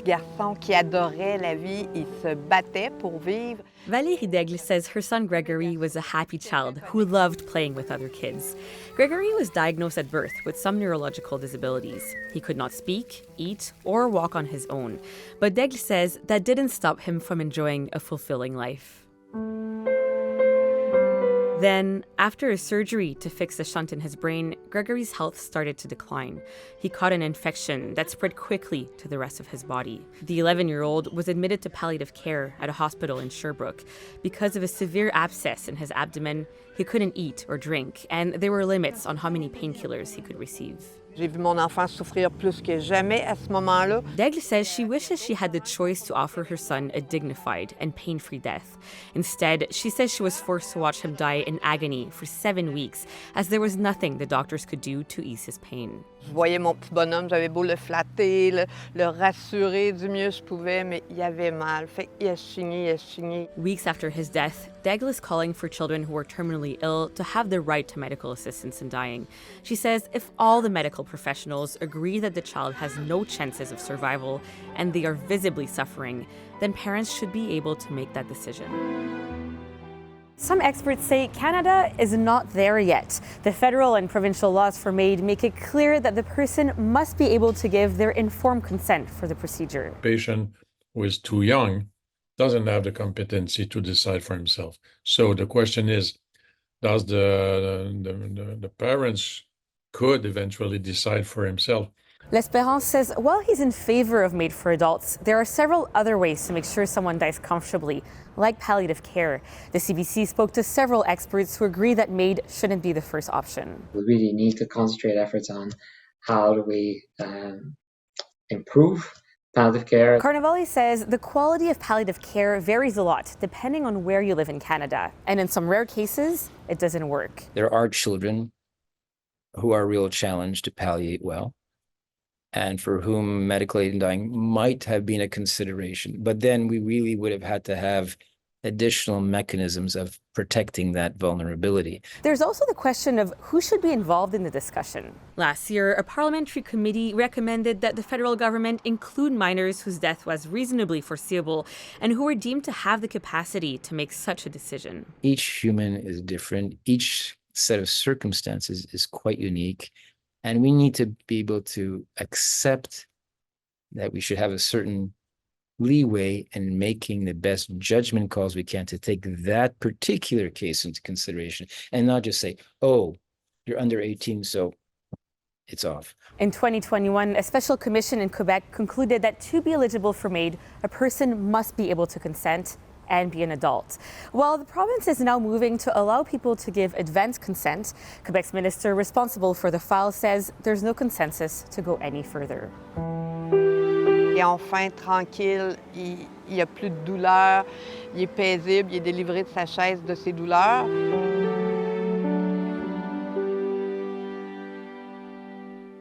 petit garçon qui adorait la vie. Il se battait pour vivre. Valérie Daigle says her son Grégory was a happy child who loved playing with other kids. Grégory was diagnosed at birth with some neurological disabilities. He could not speak, eat, or walk on his own. But Daigle says that didn't stop him from enjoying a fulfilling life. Then, after a surgery to fix a shunt in his brain, Grégory's health started to decline. He caught an infection that spread quickly to the rest of his body. The 11-year-old was admitted to palliative care at a hospital in Sherbrooke. Because of a severe abscess in his abdomen, he couldn't eat or drink, and there were limits on how many painkillers he could receive. J'ai vu mon enfant souffrir plus que jamais à ce moment-là. Daigle says she wishes she had the choice to offer her son a dignified and pain-free death. Instead, she says she was forced to watch him die in agony for 7 weeks, as there was nothing the doctors could do to ease his pain. Je voyais mon petit bonhomme, j'avais beau le flatter, le rassurer du mieux que je pouvais, mais il avait mal. Fait qu'il a chigné. Weeks after his death, Daigle is calling for children who are terminally ill to have the right to medical assistance in dying. She says if all the medical professionals agree that the child has no chances of survival and they are visibly suffering, then parents should be able to make that decision. Some experts say Canada is not there yet. The federal and provincial laws for MAID make it clear that the person must be able to give their informed consent for the procedure. A patient who is too young doesn't have the competency to decide for himself. So the question is, does the parents could eventually decide for himself? L'Espérance says while he's in favor of MAID for adults, there are several other ways to make sure someone dies comfortably, like palliative care. The CBC spoke to several experts who agree that MAID shouldn't be the first option. We really need to concentrate efforts on how do we improve palliative care. Carnevale says the quality of palliative care varies a lot depending on where you live in Canada. And in some rare cases, it doesn't work. There are children who are a real challenge to palliate well, and for whom medical aid in dying might have been a consideration. But then we really would have had to have additional mechanisms of protecting that vulnerability. There's also the question of who should be involved in the discussion. Last year, a parliamentary committee recommended that the federal government include minors whose death was reasonably foreseeable and who were deemed to have the capacity to make such a decision. Each human is different. Each set of circumstances is quite unique. And we need to be able to accept that we should have a certain leeway in making the best judgment calls we can to take that particular case into consideration and not just say, oh, you're under 18, so it's off. In 2021, a special commission in Quebec concluded that to be eligible for MAID, a person must be able to consent and be an adult. While the province is now moving to allow people to give advance consent, Quebec's minister responsible for the file says there's no consensus to go any further. Il est enfin tranquille, il n'y a plus de douleur, il est paisible, il est délivré de sa chaise de ses douleurs.